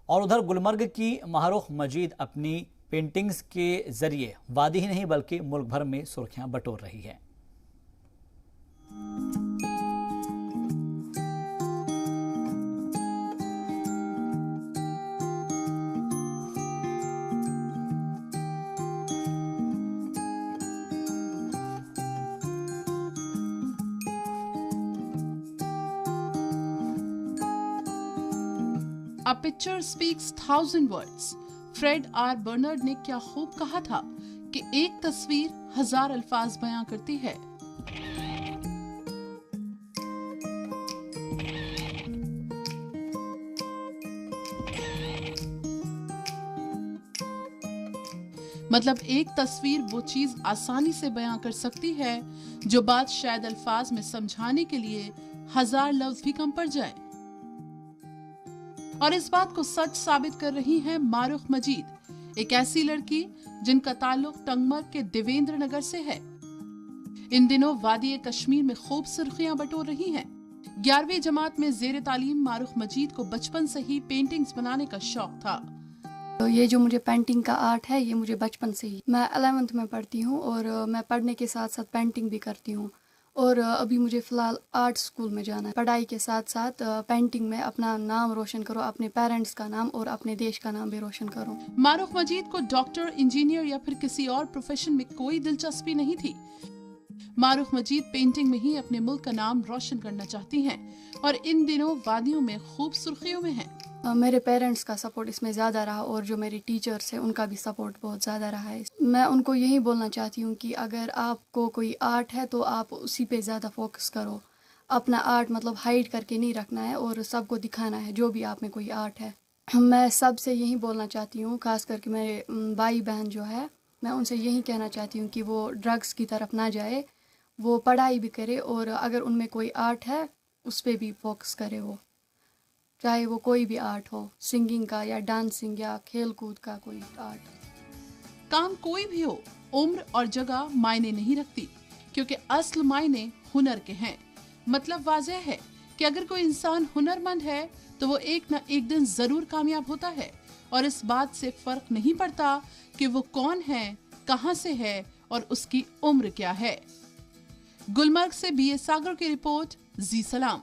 और उधर गुलमर्ग की मारूख मजीद अपनी पेंटिंग्स के जरिए वादी ही नहीं बल्कि मुल्क भर में सुर्खियां बटोर रही है। A picture speaks 1,000 words. Fred R Barnard ने क्या खूब कहा था कि एक तस्वीर 1000 अल्फाज बयां करती है। मतलब एक तस्वीर वो चीज आसानी से बयां कर सकती है जो बात शायद अल्फाज में समझाने के लिए 1000 लफ्ज भी कम पड़ जाए। और इस बात को सच साबित कर रही हैं मारूख मजीद, एक ऐसी लड़की जिनका ताल्लुक टंगमर्ग के देवेंद्र नगर से है। इन दिनों वादी कश्मीर में खूब सुर्खियां बटोर रही हैं। 11वीं जमात में जेर तालीम मारूख मजीद को बचपन से ही पेंटिंग्स बनाने का शौक था। तो ये जो मुझे पेंटिंग का आर्ट है ये मुझे बचपन से ही, मैं 11th में पढ़ती हूँ और मैं पढ़ने के साथ साथ पेंटिंग भी करती हूँ। और अभी मुझे फ़िलहाल आर्ट स्कूल में जाना है। पढ़ाई के साथ साथ पेंटिंग में अपना नाम रोशन करो, अपने पेरेंट्स का नाम और अपने देश का नाम भी रोशन करो। मारूख मजीद को डॉक्टर, इंजीनियर या फिर किसी और प्रोफेशन में कोई दिलचस्पी नहीं थी। मारूख मजीद पेंटिंग में ही अपने मुल्क का नाम रोशन करना चाहती हैं और इन दिनों वादियों में खूब सुर्खियों में हैं। मेरे पेरेंट्स का सपोर्ट इसमें ज़्यादा रहा और जो मेरे टीचर्स हैं उनका भी सपोर्ट बहुत ज़्यादा रहा है। मैं उनको यही बोलना चाहती हूँ कि अगर आपको कोई आर्ट है तो आप उसी पे ज़्यादा फोकस करो। अपना आर्ट मतलब हाइड करके नहीं रखना है और सबको दिखाना है जो भी आप में कोई आर्ट है। मैं सबसे यही बोलना चाहती हूँ, खास करके मेरे भाई बहन जो है, मैं उनसे यही कहना चाहती हूँ कि वो ड्रग्स की तरफ ना जाए, वो पढ़ाई भी करे और अगर उनमें कोई आर्ट है उस पर भी फोकस करे। वो चाहे वो कोई भी आर्ट हो, सिंगिंग का या डांसिंग या खेल कूद का कोई आर्ट। काम कोई भी हो, उम्र और जगह मायने नहीं रखती, क्योंकि असल मायने हुनर के हैं। मतलब वाज़ेह है कि अगर कोई इंसान हुनरमंद है तो वो एक न एक दिन जरूर कामयाब होता है और इस बात से फर्क नहीं पड़ता कि वो कौन है, कहां से है और उसकी उम्र क्या है। गुलमर्ग से BA सागर की रिपोर्ट, जी सलाम।